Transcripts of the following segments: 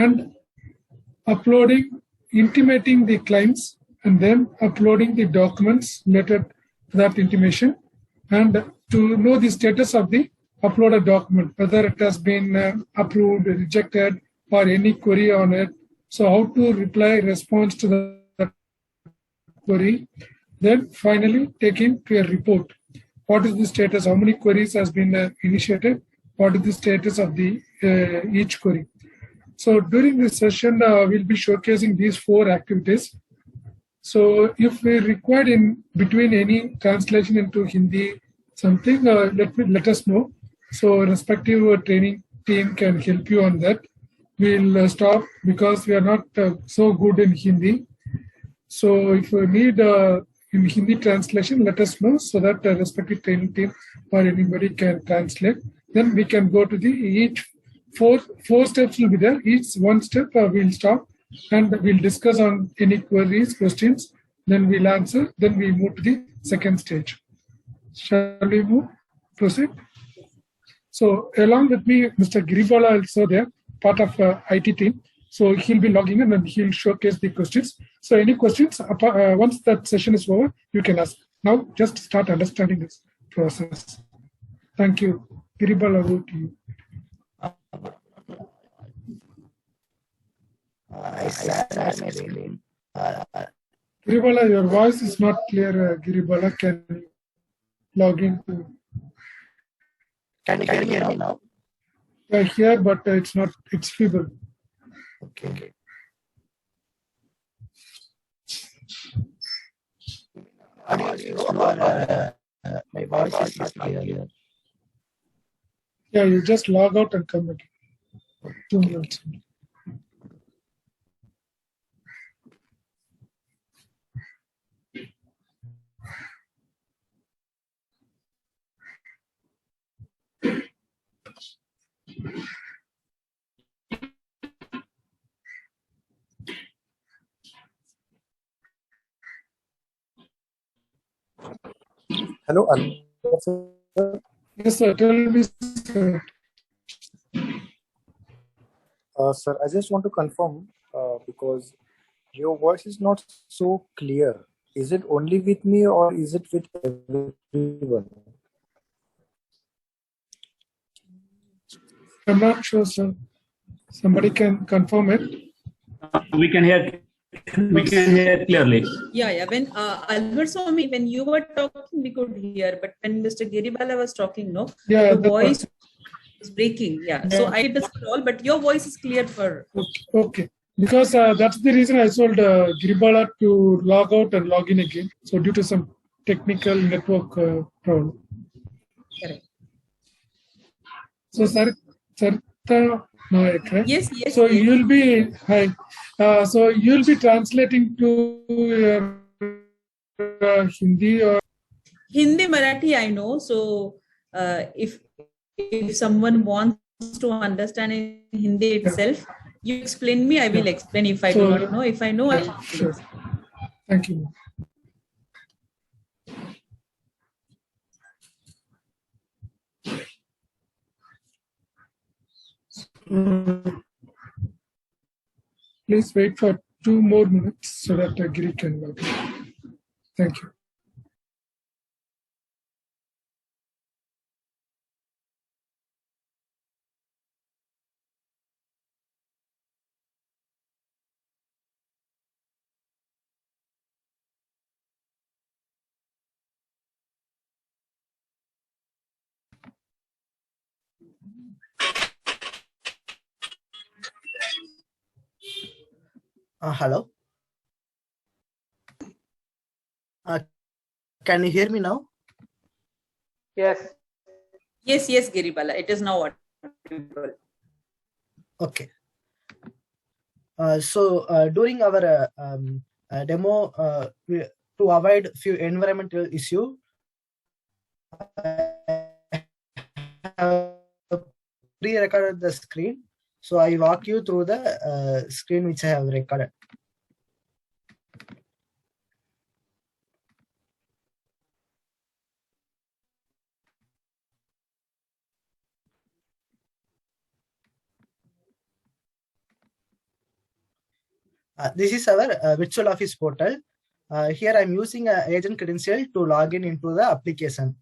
and uploading, intimating the claims, and then uploading the documents related to that intimation, and to know the status of the uploaded document, whether it has been approved, rejected, or any query on it. So how to response to the query. Then finally taking to a report. What is the status? How many queries has been initiated? What is the status of the each query? So during this session, we'll be showcasing these 4 activities. So if we required in between any translation into Hindi, something, let us know. So respective training team can help you on that. We'll stop because we are not so good in Hindi. So if you need in Hindi translation, let us know so that the respective training team or anybody can translate. Then we can go to the each four steps will be there. Each one step we'll stop and we'll discuss on any queries, questions. Then we'll answer. Then we move to the second stage. Shall we move? Proceed. So along with me, Mr. Giribala also there, part of IT team. So he'll be logging in and he'll showcase the questions. So any questions, once that session is over, you can ask. Now just start understanding this process. Thank you. Giribala, over to you. Giribala, your voice is not clear. Giribala, can you log in? Can you hear me now? I hear, but it's not. It's feeble. Okay. My voice is not clear. Yeah, you just log out and come back. 2 minutes. Hello, Yes, sir. Tell me, sir. Sir, I just want to confirm because your voice is not so clear. Is it only with me or is it with everyone? I'm not sure, sir. Somebody can confirm it. We can hear clearly. Yeah. When Albert saw me, when you were talking, we could hear. But when Mr. Giribala was talking, no, Yeah, the voice is breaking. Yeah. So I did the scroll, but your voice is clear for. Okay. Because that's the reason I told Giribala to log out and log in again. So due to some technical network problem. Correct. So, Sarita Nayak, right? Yes. So you'll be so you'll be translating to Hindi or Hindi, Marathi, I know. So if someone wants to understand in Hindi itself, you explain me. I will explain. If I do not know, if I know, I'll. Sure. Thank you. Please wait for 2 more minutes so that Giri can log in. Thank you. Hello. Can you hear me now? Yes. Yes, Giribala. It is now audible. Okay. So during our demo, to avoid few environmental issue, I have pre-recorded the screen. So I walk you through the screen which I have recorded. This is our virtual office portal. Here I'm using an agent credential to log in into the application.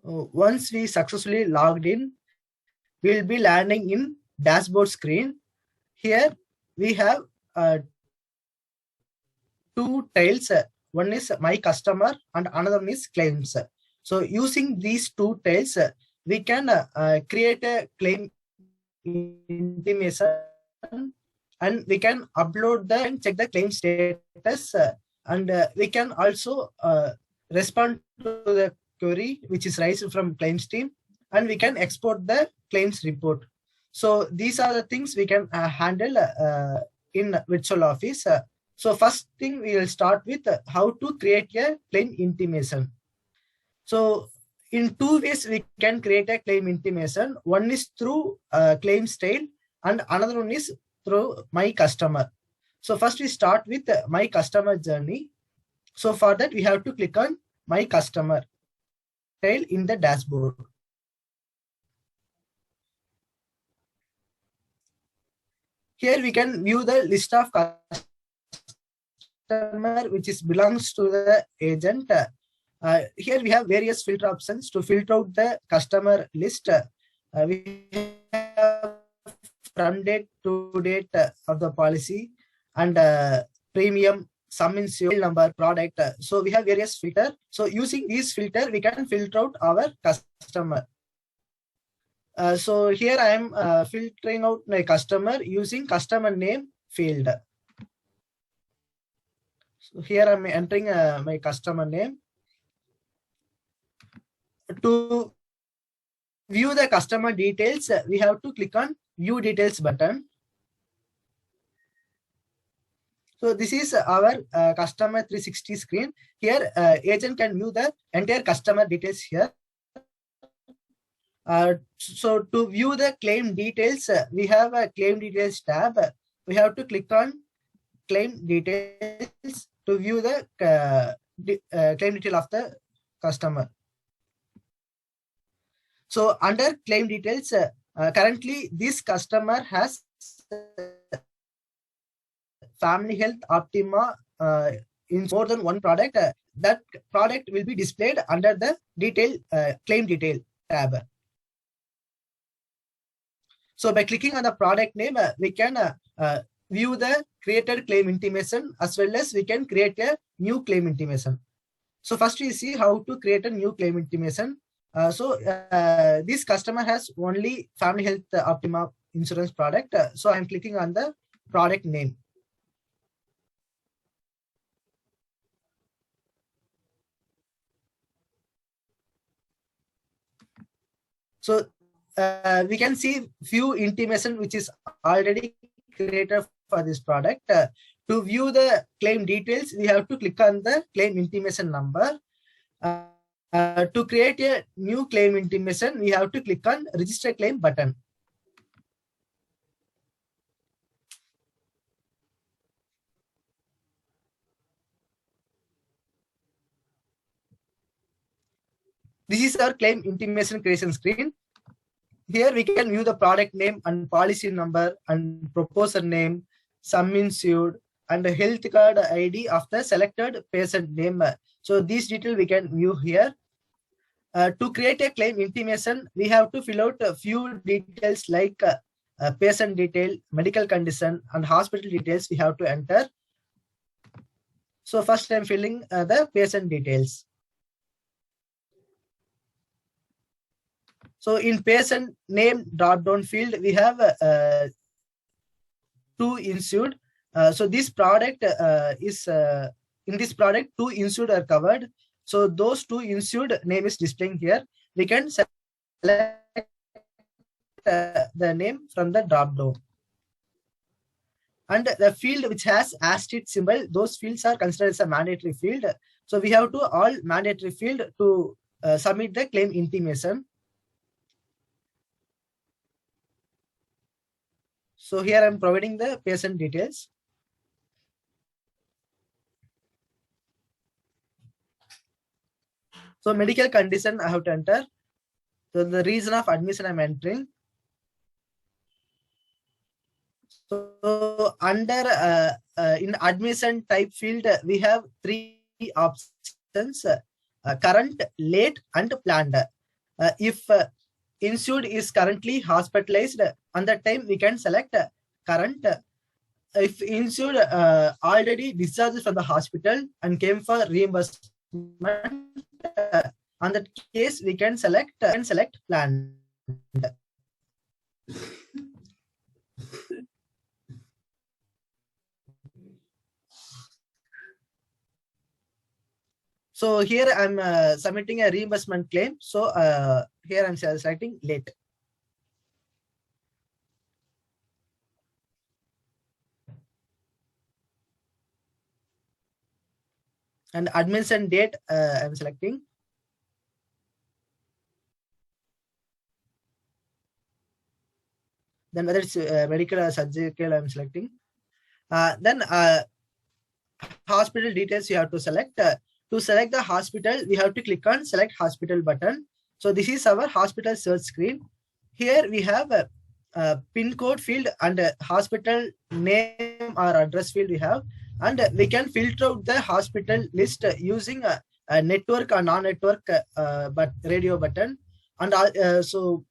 Once we successfully logged in, we'll be landing in dashboard screen. Here we have two tiles. One is my customer and another one is claims. So using these two tiles, we can create a claim intimation and we can upload and check the claim status, and we can also respond to the query which is raised from claims team, and we can export the claims report. So these are the things we can handle in virtual office. So first thing we will start with how to create a claim intimation. So in two ways we can create a claim intimation. One is through claims tail and another one is through my customer. So first we start with my customer journey. So for that we have to click on my customer tail in the dashboard. Here we can view the list of customer which belongs to the agent. Here we have various filter options to filter out the customer list. We have from date to date of the policy and premium, sum insured, number, product. So we have various filter. So using these filter, we can filter out our customer. So here I am filtering out my customer using customer name field. So here I'm entering my customer name. To view the customer details, we have to click on View Details button. So this is our customer 360 screen. Here, agent can view the entire customer details here. So to view the claim details, we have a claim details tab. We have to click on claim details to view the claim detail of the customer. So under claim details, currently this customer has Family Health Optima in more than one product. That product will be displayed under the detail claim detail tab. So by clicking on the product name, we can view the created claim intimation as well as we can create a new claim intimation. So first we see how to create a new claim intimation. This customer has only Family Health Optima insurance product. So I'm clicking on the product name. So we can see few intimation which is already created for this product. To view the claim details, we have to click on the claim intimation number. To create a new claim intimation, we have to click on Register Claim button. This is our claim intimation creation screen. Here we can view the product name and policy number and proposer name, sum insured, and the health card ID of the selected patient name. So these details we can view here. To create a claim intimation, we have to fill out a few details like patient detail, medical condition, and hospital details we have to enter. So first I'm filling the patient details. So in patient name drop-down field, we have two insured. So this product is in this product, two insured are covered. So those two insured name is displaying here. We can select the name from the drop-down. And the field which has asterisk symbol, those fields are considered as a mandatory field. So we have to all mandatory field to submit the claim intimation. So here I'm providing the patient details. So medical condition I have to enter. So the reason of admission I'm entering. So under in admission type field, we have 3 options: current, late, and planned. If insured is currently hospitalized, on that time we can select current. If insured already discharged from the hospital and came for reimbursement, on that case we can select planned. So here I'm submitting a reimbursement claim. So here I'm selecting late. And admission date I'm selecting. Then whether it's medical or surgical I'm selecting. Then hospital details you have to select. To select the hospital, we have to click on select hospital button. So this is our hospital search screen. Here we have a PIN code field and a hospital name or address field we have. And we can filter out the hospital list using a network or non-network but radio button. And also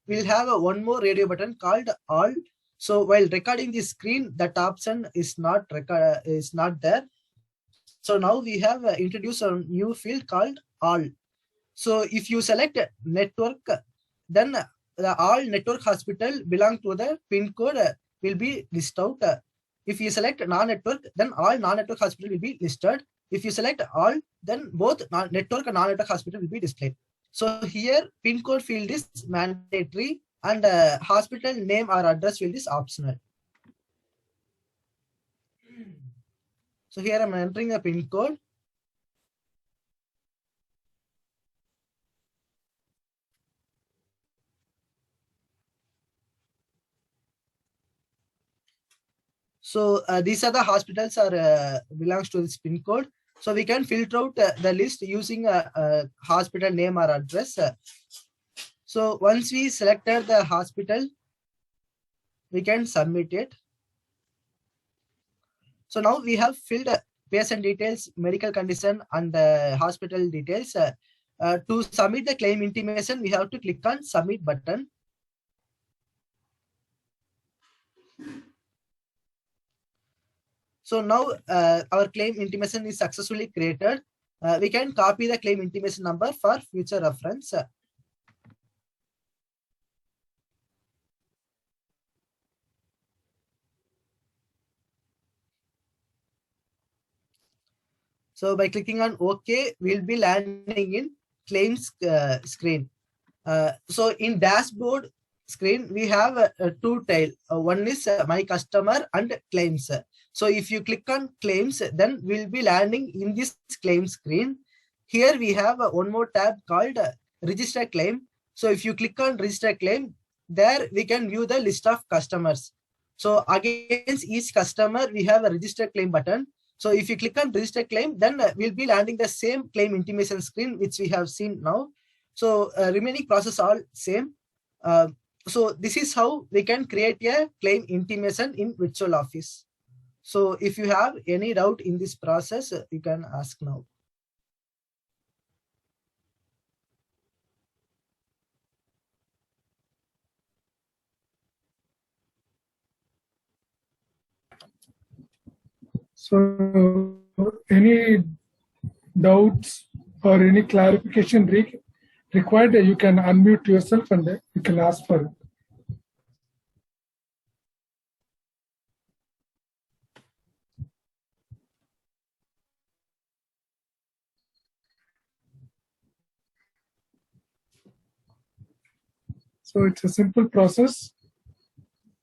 we'll have one more radio button called all. So while recording the screen, that option is not there. So now we have introduced a new field called all. So if you select network, then the all network hospital belong to the PIN code will be listed out. If you select non-network, then all non-network hospital will be listed. If you select all, then both network and non-network hospital will be displayed. So here PIN code field is mandatory and hospital name or address field is optional. So here I'm entering a PIN code. So these are the hospitals are belongs to this PIN code. So we can filter out the list using a hospital name or address. So once we selected the hospital, we can submit it. So now we have filled patient details, medical condition, and hospital details. To submit the claim intimation, we have to click on submit button. So now our claim intimation is successfully created. We can copy the claim intimation number for future reference. So by clicking on OK, we'll be landing in claims screen. So in dashboard screen, we have two tail. One is my customer and claims. So if you click on claims, then we'll be landing in this claim screen. Here we have one more tab called register claim. So if you click on register claim, there we can view the list of customers. So against each customer, we have a register claim button. So if you click on register claim, then we'll be landing the same claim intimation screen, which we have seen now. So remaining process all same. So this is how we can create a claim intimation in Virtual Office. So if you have any doubt in this process, you can ask now. So any doubts or any clarification required, you can unmute yourself and you can ask for it. So it's a simple process.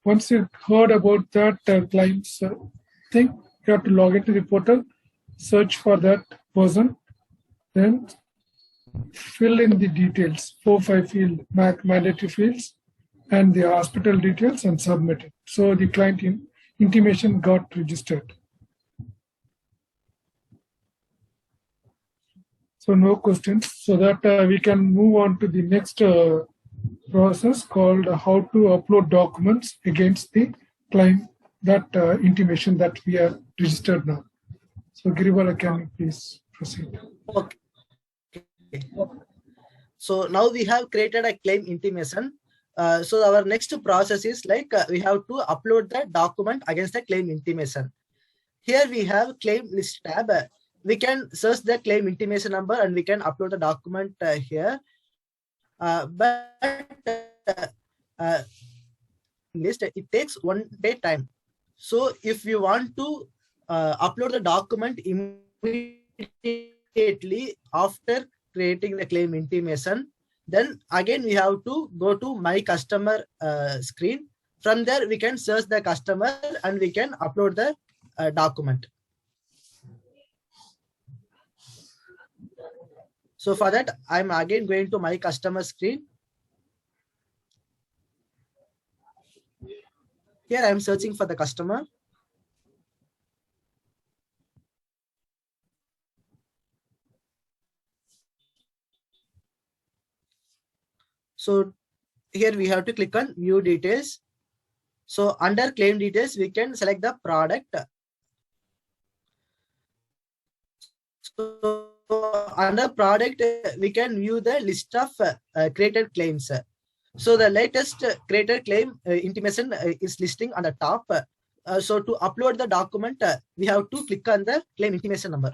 Once you heard about that client's thing, you have to log into the portal, search for that person, then fill in the details, 4-5 field mandatory fields, and the hospital details, and submit it. So the client intimation got registered. So no questions. So that we can move on to the next process called how to upload documents against the claim, that intimation that we have registered now. So Giribala, can you please proceed? Okay. So now we have created a claim intimation. So our next process is like we have to upload the document against the claim intimation. Here we have claim list tab. We can search the claim intimation number and we can upload the document here. But list, it takes 1 day time. So if you want to upload the document immediately after creating the claim intimation, then again we have to go to my customer screen. From there we can search the customer and we can upload the document. So for that, I'm again going to my customer screen. Here I'm searching for the customer. So here we have to click on view details. So under claim details, we can select the product. So under product, we can view the list of created claims. So the latest created claim intimation is listing on the top. So to upload the document, we have to click on the claim intimation number.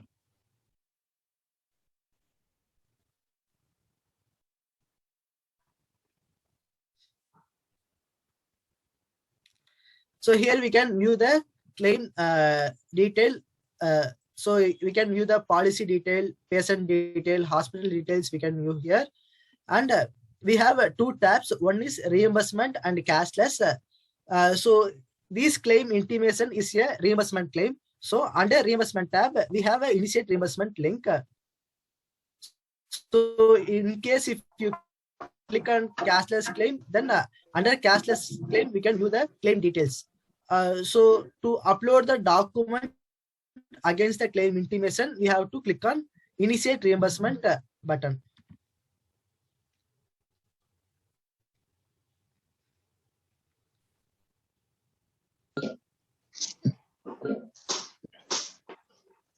So here we can view the claim detail. So we can view the policy detail, patient detail, hospital details we can view here. And we have 2 tabs. One is reimbursement and cashless. So this claim intimation is a reimbursement claim. So under reimbursement tab, we have an initiate reimbursement link. So in case if you click on cashless claim, then under cashless claim, we can view the claim details. So to upload the document against the claim intimation, we have to click on initiate reimbursement button.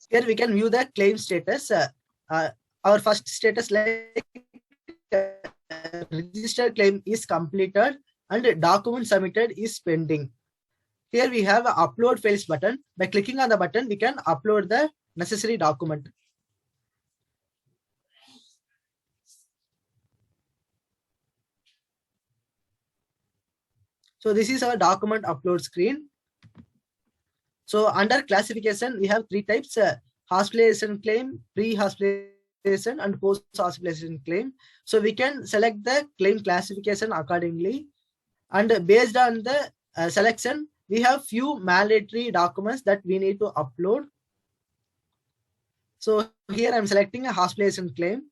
Here we can view the claim status. Our first status like registered claim is completed and document submitted is pending. Here we have an upload files button. By clicking on the button, we can upload the necessary document. So this is our document upload screen. So under classification, we have 3 types: hospitalization claim, pre-hospitalization, and post-hospitalization claim. So we can select the claim classification accordingly. And based on the selection, we have few mandatory documents that we need to upload. So here I'm selecting a hospitalization claim.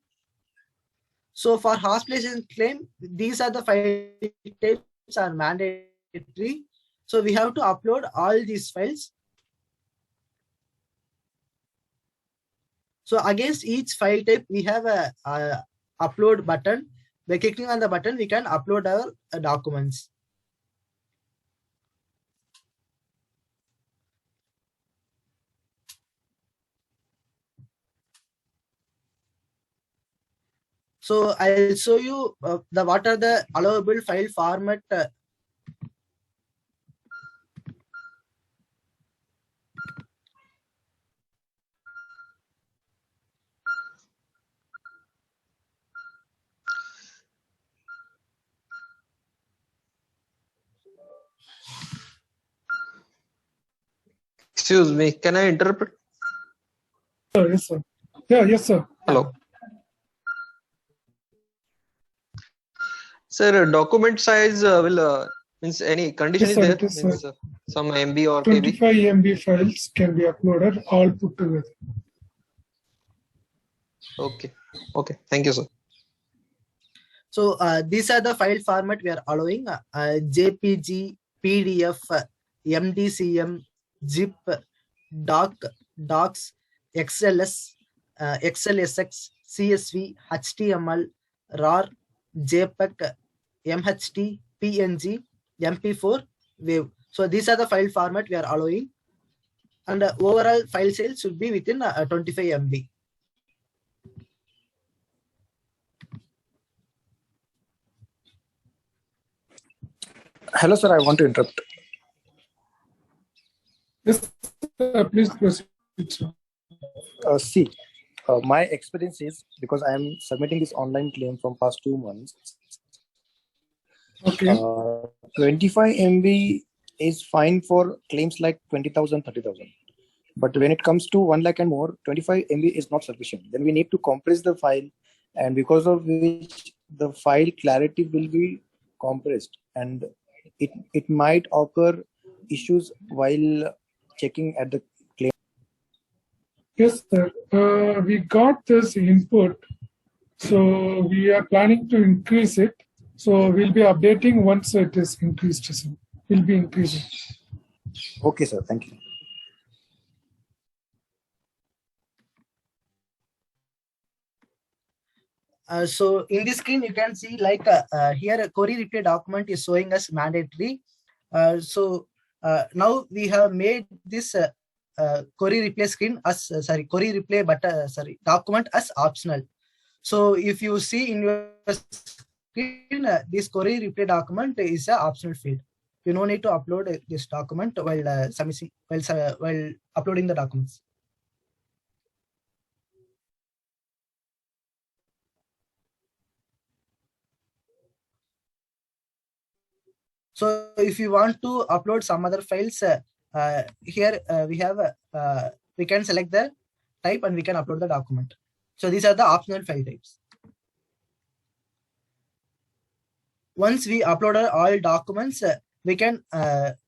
So for hospitalization claim, these are the 5 types are mandatory. So we have to upload all these files. So against each file type, we have a upload button. By clicking on the button, we can upload our documents. So I'll show you what are the allowable file format. Excuse me, can I interpret? Yes, sir. Yeah, yes, sir. Hello. Sir, document size will means any condition Yes, is sir, there? it is, Means, some MB or KB? 25 MB files can be uploaded all put together. Okay. Okay. Thank you, sir. So these are the file format we are allowing: JPG, PDF, MDCM, ZIP, Doc, Docs, XLS, XLSX, CSV, HTML, RAR, JPEG, MHT, PNG, MP4, WAV. So these are the file format we are allowing, and overall file size should be within 25 MB. Hello, sir. I want to interrupt. Yes, please proceed, sir. See, my experience is, because I am submitting this online claim from past 2 months. Okay. 25 MB is fine for claims like 20,000, 30,000. But when it comes to 1 lakh and more, 25 MB is not sufficient. Then we need to compress the file, and because of which the file clarity will be compressed, and it might occur issues while checking at the claim. Yes, sir. We got this input, so we are planning to increase it. So we'll be updating once it is increased. So we'll be increasing. Okay, sir. Thank you. So in this screen, you can see like here a query replay document is showing us mandatory. Now we have made this query replay screen as query replay document as optional. So if you see in your screen, this query replay document is an optional field. You no need to upload this document while while uploading the documents. So if you want to upload some other files, here we have we can select the type and we can upload the document. So these are the optional file types. Once we uploaded all documents, we can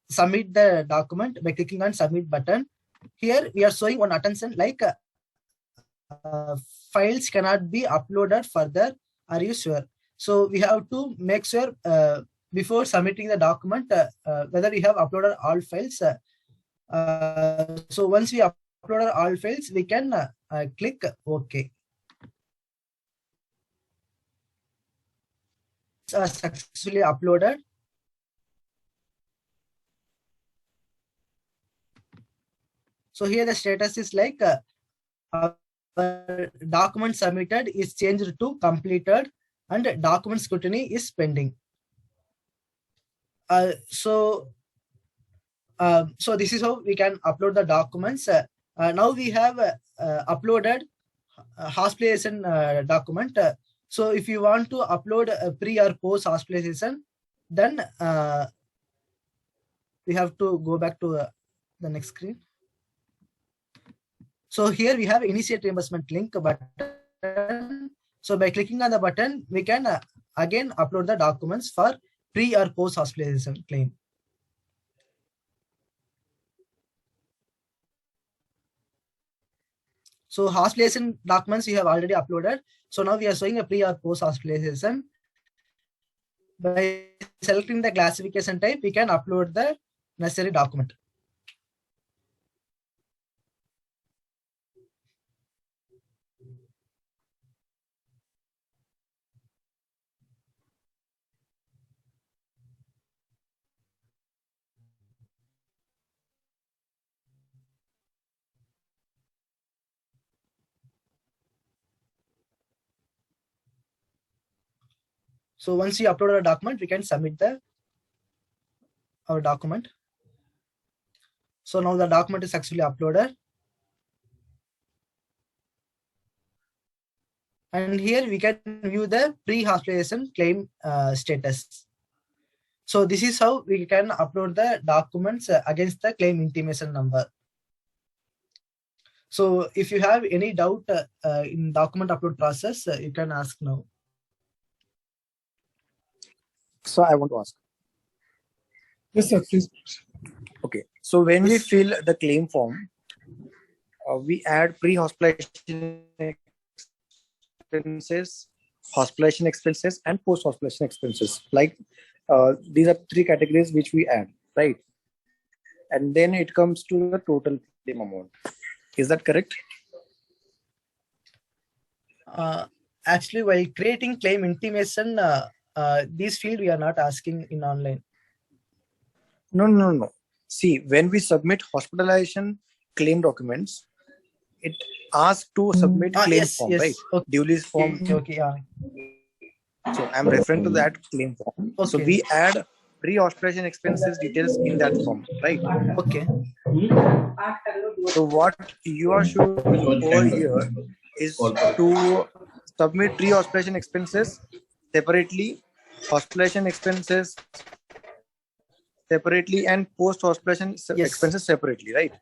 submit the document by clicking on submit button. Here we are showing one attention like files cannot be uploaded further. Are you sure? So we have to make sure before submitting the document whether we have uploaded all files. So once we uploaded all files, we can click OK. Successfully uploaded. So here the status is like document submitted is changed to completed and document scrutiny is pending. So this is how we can upload the documents. Now we have uploaded hospitalization document. So if you want to upload a pre or post hospitalization, then we have to go back to the next screen. So here we have initiate reimbursement link button. So by clicking on the button, we can again upload the documents for pre or post hospitalization claim. So hospitalization documents we have already uploaded. So now we are showing a pre or post hospitalization. By selecting the classification type, we can upload the necessary document. So once we upload a document, we can submit our document. So now the document is successfully uploaded. And here we can view the pre-hospitalization claim status. So this is how we can upload the documents against the claim intimation number. So if you have any doubt in document upload process, you can ask now. So I want to ask. Yes, sir, please. Okay. So when we fill the claim form, we add pre-hospitalization expenses, hospitalization expenses, and post-hospitalization expenses. Like these are 3 categories which we add, right? And then it comes to the total claim amount. Is that correct? Actually, while creating claim intimation, this field we are not asking in online. No. See, when we submit hospitalization claim documents, it asks to submit claim Yes, form, yes. right? Okay, Duly's form. okay, yeah. So I'm referring to that claim form. So Okay. we add pre-hospitalization expenses details in that form, right? Okay. So what you are showing over here is to submit pre-hospitalization expenses separately, hospitalization expenses separately, and post-hospitalization Yes. expenses separately, right?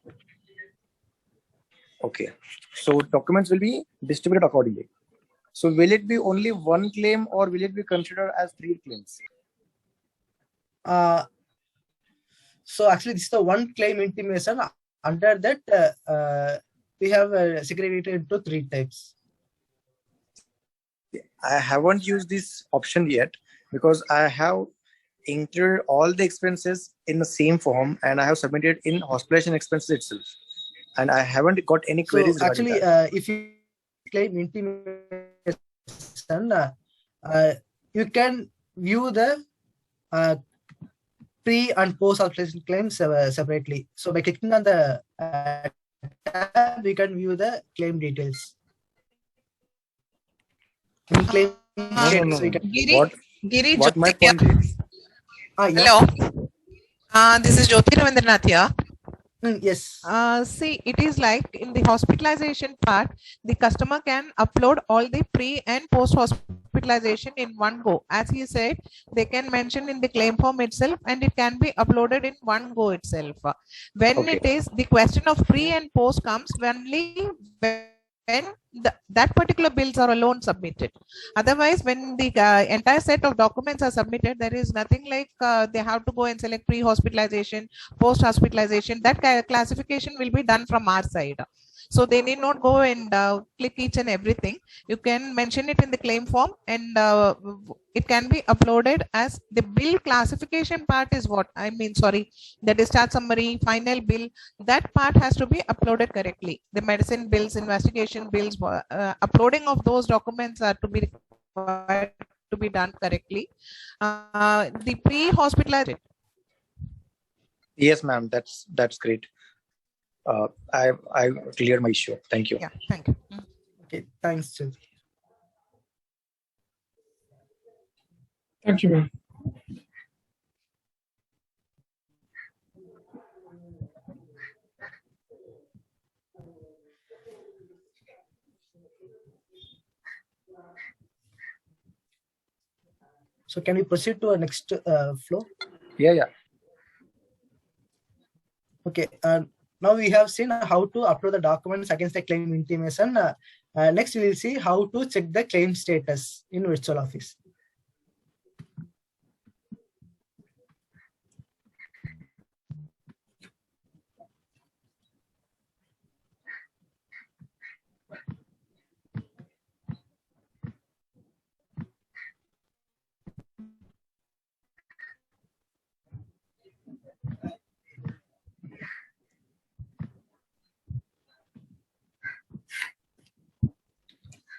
Okay. So documents will be distributed accordingly. So will it be only one claim or will it be considered as 3 claims? So actually, this is the one claim intimation. Under that, we have segregated into 3 types. I haven't used this option yet because I have included all the expenses in the same form and I have submitted in hospitalization expenses itself. And I haven't got any queries So regarding actually, that. if you claim intimation, you can view the pre and post hospitalization claims separately. So by clicking on the tab, we can view the claim details. In claim status, we can. Giri, What my Jyoti, point is, Yeah. hello. This is Jyoti Ravindranath here. Yes. See, it is like in the hospitalization part, the customer can upload all the pre and post hospitalization in one go. As he said, they can mention in the claim form itself and it can be uploaded in one go itself. When it is the question of pre and post comes only when that particular bills are alone submitted. Otherwise, when the entire set of documents are submitted, there is nothing like they have to go and select pre-hospitalization, post-hospitalization. That classification will be done from our side. So they need not go and click each and everything. You can mention it in the claim form and it can be uploaded as the bill classification part is what I mean. Sorry, the discharge summary, final bill, that part has to be uploaded correctly. The medicine bills, investigation bills, uploading of those documents are to be required to be done correctly. The pre-hospitalization. yes, ma'am, that's great. I cleared my issue. Thank you. Yeah, thank you. Okay, thanks, Jyoti. Thank you, ma'am. So can we proceed to our next flow? Yeah. Okay. Now we have seen how to upload the documents against the claim intimation. Next, we will see how to check the claim status in Virtual Office.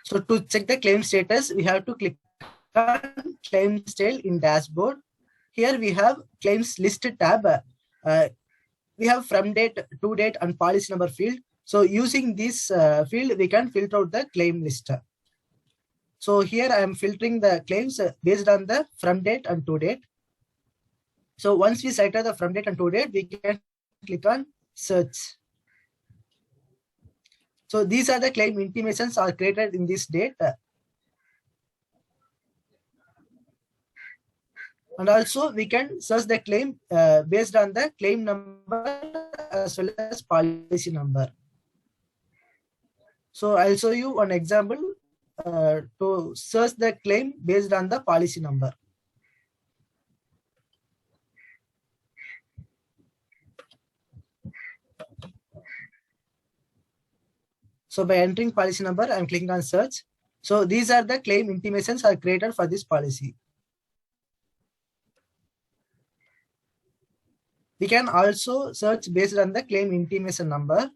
So to check the claim status, we have to click on claims tail in dashboard. Here we have claims list tab. We have from date, to date, and policy number field. So using this field, we can filter out the claim list. So here I am filtering the claims based on the from date and to date. So once we select the from date and to date, we can click on search. So these are the claim intimations are created in this date. And also we can search the claim based on the claim number as well as policy number. So I'll show you one example to search the claim based on the policy number. So by entering policy number, I'm clicking on search. So these are the claim intimations are created for this policy. We can also search based on the claim intimation number.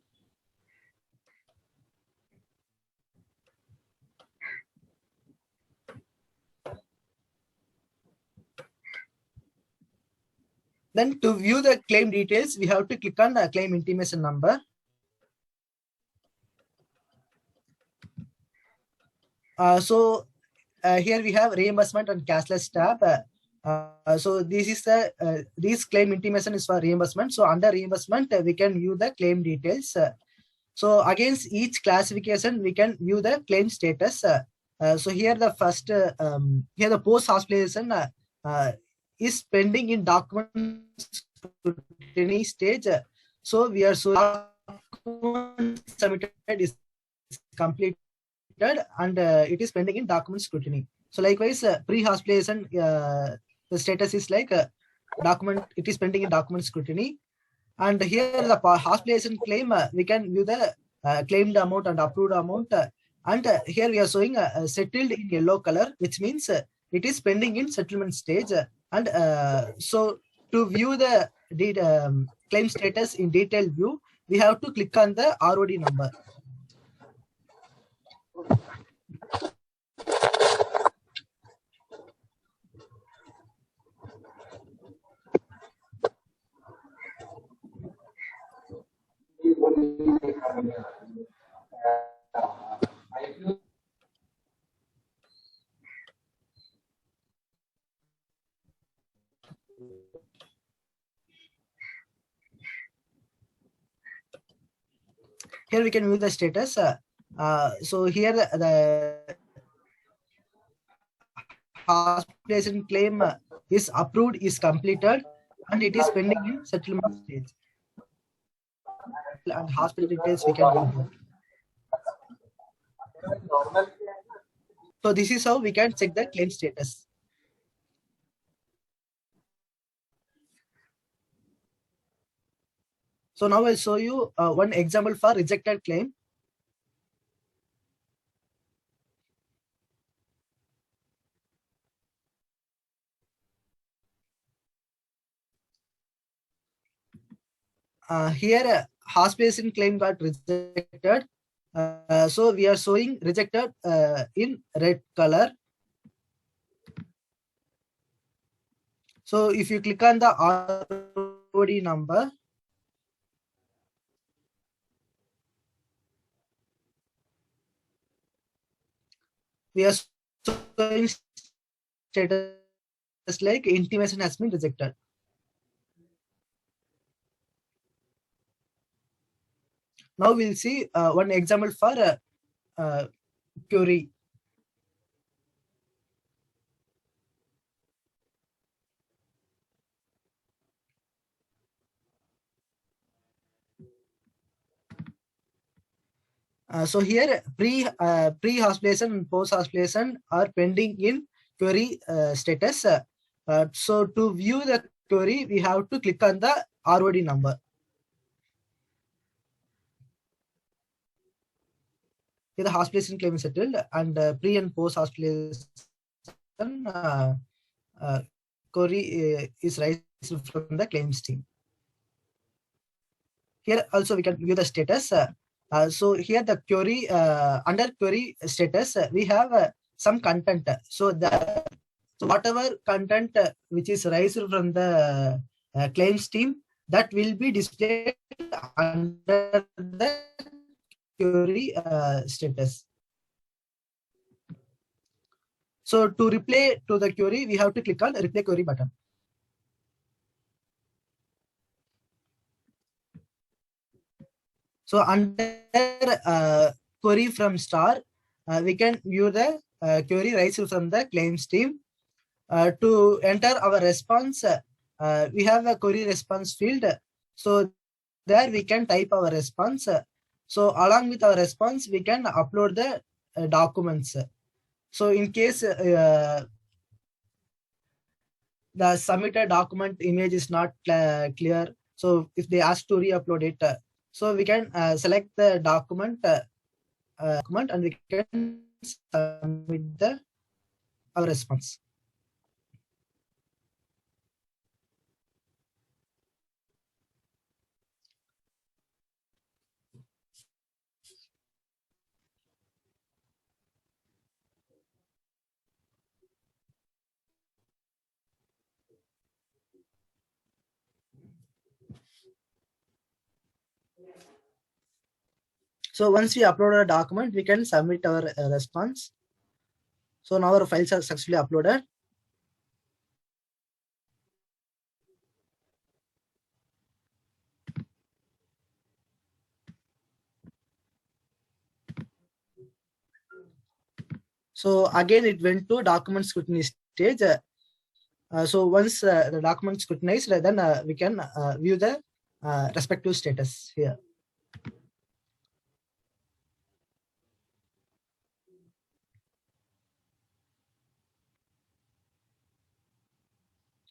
Then to view the claim details, we have to click on the claim intimation number. Here we have reimbursement and cashless tab. So this is the this claim intimation is for reimbursement. So under reimbursement, we can view the claim details. So against each classification, we can view the claim status. So here the first here the post hospitalization is pending in document scrutiny stage. So we are document submitted is completed and it is pending in document scrutiny. So likewise, pre-hospitalization, the status is like document, it is pending in document scrutiny. And here the hospitalization claim, we can view the claimed amount and approved amount. And here we are showing settled in yellow color, which means it is pending in settlement stage. And so to view the claim status in detailed view, we have to click on the ROD number. Here we can view the status. So here the hospitalization claim is approved, is completed, and it is pending in settlement stage. And hospital details we can view. So this is how we can check the claim status. So now I'll show you one example for rejected claim. Here hospitalization claim got rejected. So we are showing rejected in red color. So if you click on the ROD number, we are showing status like intimation has been rejected. Now we'll see one example for query. So here pre-hospitalization and post-hospitalization are pending in query status. So to view the query, we have to click on the ROD number. Here the hospitalization claim is settled and pre and post-hospitalization query is raised from the claims team. Here also we can view the status. So here the query under query status we have some content. So whatever content which is raised from the claims team, that will be displayed under the query status. So to reply to the query, we have to click on reply query button. So under query from star, we can view the query raised from the claims team. To enter our response, we have a query response field. So there we can type our response. So along with our response, we can upload the documents. So in case the submitted document image is not clear, so if they ask to re-upload it, so we can select the document, and we can submit our response. So once we upload a document, we can submit our response. So now our files are successfully uploaded. So again, it went to document scrutiny stage. So once the document scrutinized, then we can view the respective status here.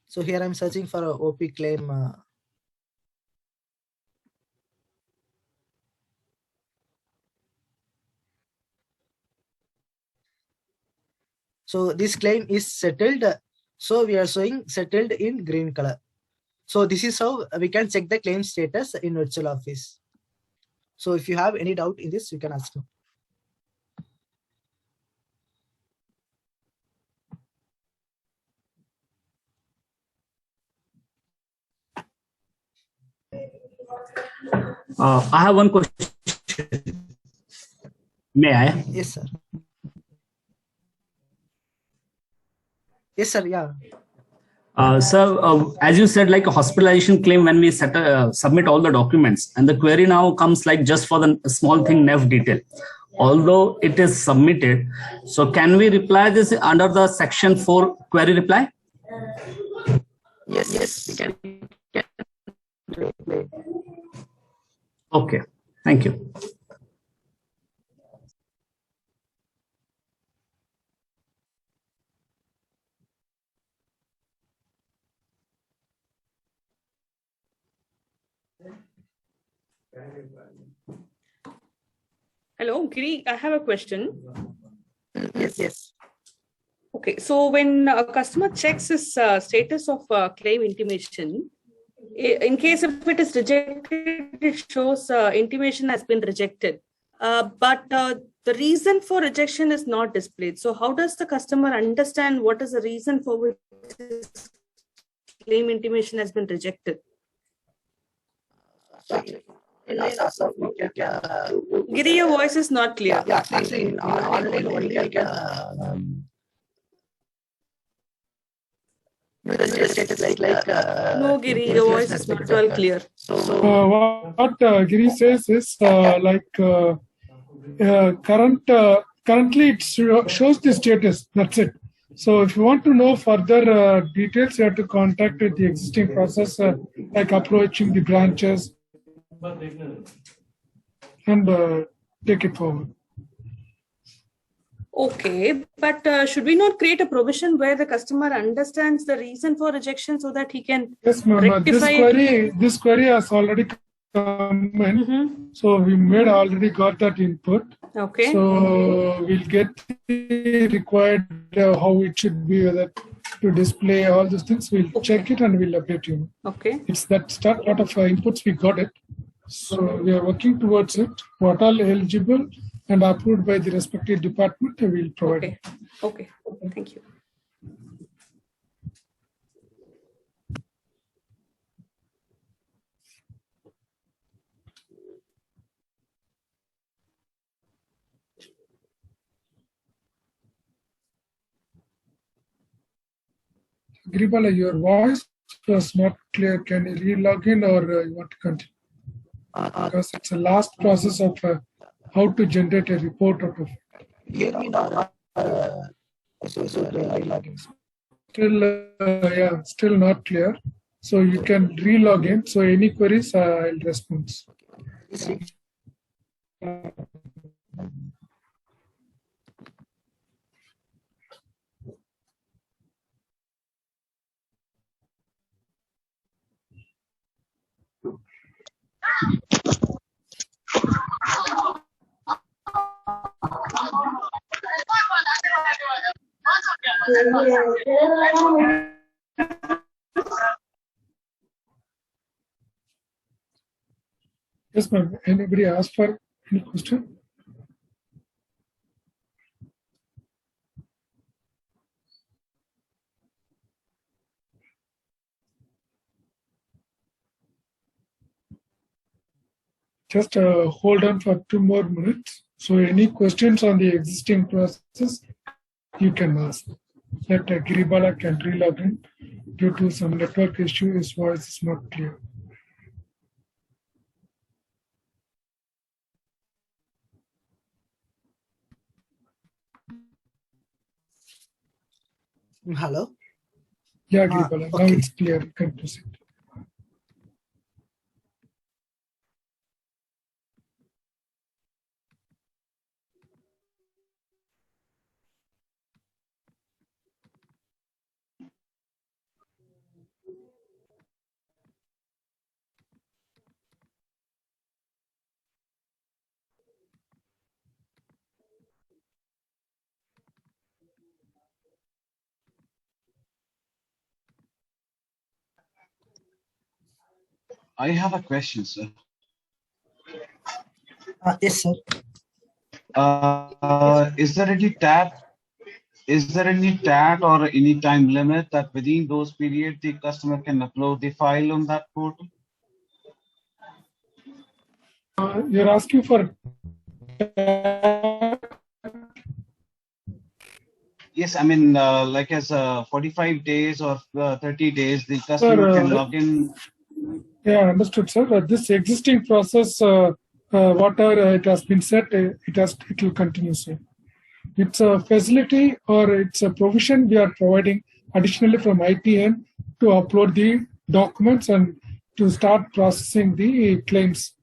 So here I'm searching for a OP claim. So this claim is settled. So we are showing settled in green color. So this is how we can check the claim status in virtual office. So if you have any doubt in this, you can ask me. I have one question. May I? Yes, sir. Yes, sir. Yeah. Sir, as you said, like a hospitalization claim, when we submit all the documents, and the query now comes like just for the small thing NEF detail, although it is submitted. So can we reply this under the section 4 query reply? Yes, we can. Okay, thank you. Hello, Giri, I have a question. Yes. Okay, so when a customer checks his status of claim intimation, in case if it is rejected, it shows intimation has been rejected. But the reason for rejection is not displayed. So how does the customer understand what is the reason for which his claim intimation has been rejected? Giri, your voice is not clear. No, Giri, your voice is not well clear. What Giri says is currently it shows the status. That's it. So if you want to know further details, you have to contact with the existing process, like approaching the branches and take it forward. Okay, but should we not create a provision where the customer understands the reason for rejection so that he can rectify this query has already come in. So we already got that input. Okay. So we'll get the required how it should be, whether to display all those things. We'll check it and we'll update you. Okay. It's that start out of inputs we got it. So we are working towards it. What all eligible and approved by the respective department, we will provide. Okay. Okay. Thank you. Gripala, your voice was not clear. Can you re-log in or you want to continue? Because it's the last process of how to generate a report out of it. Still not clear. So you can re-log in. So any queries, I'll respond. Yes, ma'am. Anybody ask for any question? just hold on for 2 more minutes. So any questions on the existing process, you can ask. That Giribala can relog in. Due to some network issue, his voice is not clear. Hello? Yeah, Giribala, now okay. it's clear. You can proceed. I have a question, sir. Yes, sir. Is there any TAT or any time limit that within those periods the customer can upload the file on that portal? You're asking for Yes, I mean, like as 45 days or 30 days, the customer can log in. Yeah, understood, sir. This existing process, whatever it has been set, it will continue, sir. It's a facility or it's a provision we are providing additionally from ITN to upload the documents and to start processing the claims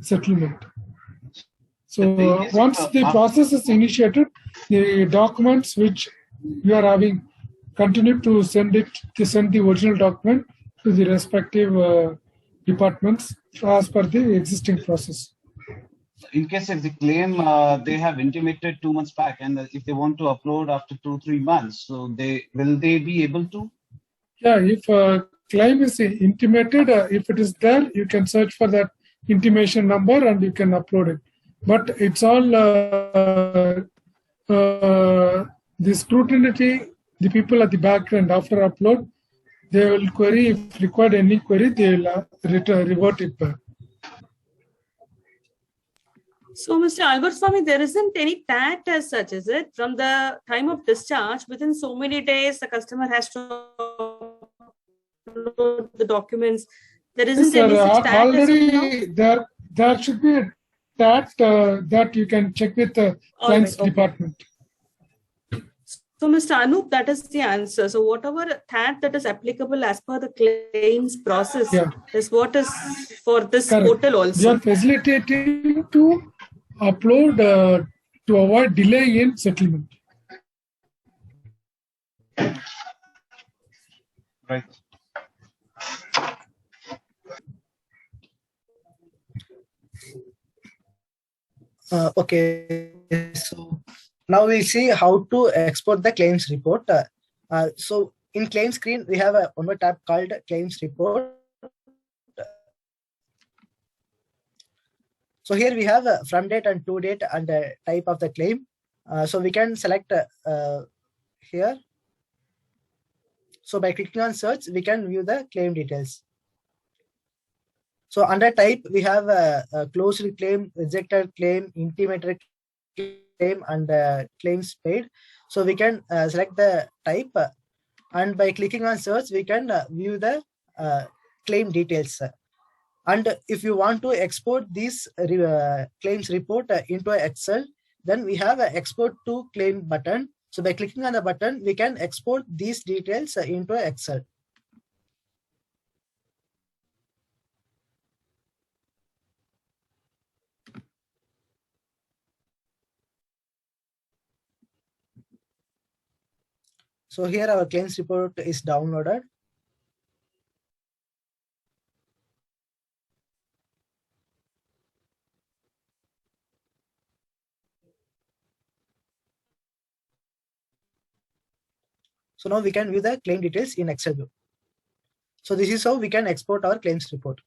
settlement. So once the process is initiated, the documents which we are having continue to send the original document to the respective departments as per the existing process. In case if the claim they have intimated 2 months back, and if they want to upload after 2-3 months, so will they be able to? Yeah, if a claim is intimated, if it is there, you can search for that intimation number and you can upload it. But it's all the scrutiny, the people at the background after upload, they will query, if required any query, they will revert it back. So, Mr. Alvarswamy, there isn't any TAT as such, is it? From the time of discharge, within so many days, the customer has to upload the documents. There isn't any such TAT already there should be a TAT that you can check with the client's department. So, Mr. Anup, that is the answer. So, whatever TAT that is applicable as per the claims process is what is for this portal also. We are facilitating to upload to avoid delay in settlement. Right. Okay, so now we'll see how to export the claims report. So in claim screen, we have one more tab called claims report. So here we have from date and to date and type of the claim. So we can select here. So by clicking on search, we can view the claim details. So under type, we have a closed claim, rejected claim, intimated claim, and claims paid. So we can select the type, and by clicking on search, we can view the claim details. And if you want to export this claims report into Excel, then we have an export to claim button. So by clicking on the button, we can export these details into Excel. So here our claims report is downloaded. So now we can view the claim details in Excel view. So this is how we can export our claims report.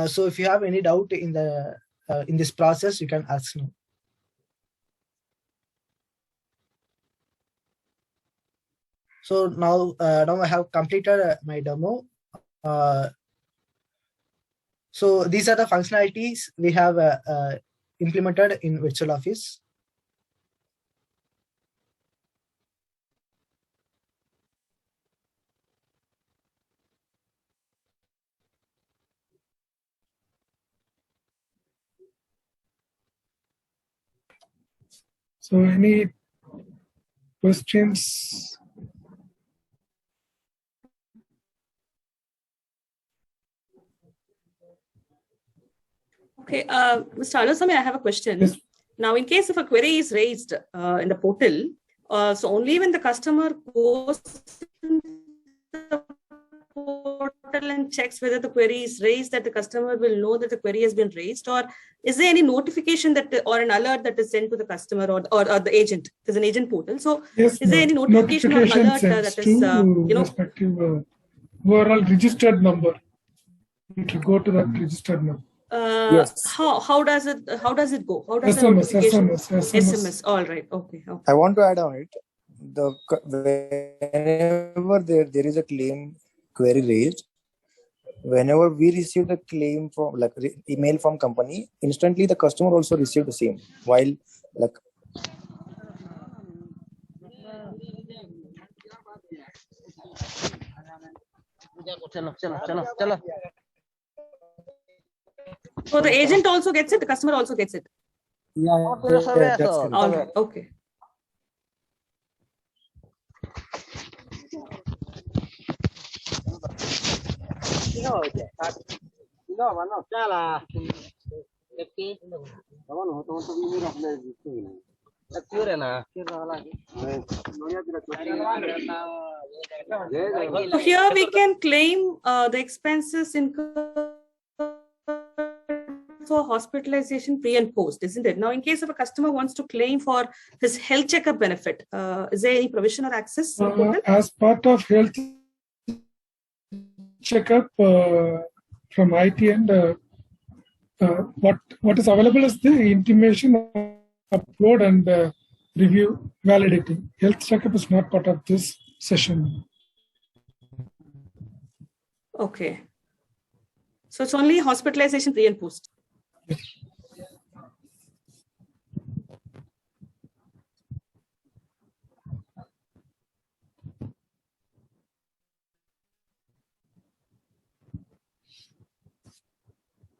So if you have any doubt in the in this process, you can ask me. So now I have completed my demo. So these are the functionalities we have implemented in Virtual Office. So any questions? Okay, Mr. Alusami, I have a question. Yes. Now, in case if a query is raised in the portal, so only when the customer goes to the portal and checks whether the query is raised, that the customer will know that the query has been raised, or is there any notification that or an alert that is sent to the customer or the agent? There's an agent portal. So Yes, is there any notification or an alert that is, respective overall registered number? It will go to that registered number. Yes. How does it go? How does SMS, the notification? SMS. All right. Okay. I want to add on it. Whenever there is a claim query raised, whenever we receive the claim from email from company, instantly the customer also receive the same. While so the agent also gets it, the customer also gets it. Yeah, that's correct. All right. Okay. So here we can claim the expenses incurred for hospitalization pre and post, isn't it? Now, in case of a customer wants to claim for his health checkup benefit, is there any provision or access? As part of health checkup from IT and what is available is the intimation, upload and review, validating. Health checkup is not part of this session. Okay. So it's only hospitalization pre and post. Yes.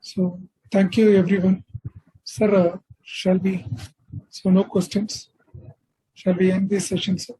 So thank you everyone. Sir, shall we? So no questions. Shall we end this session, sir?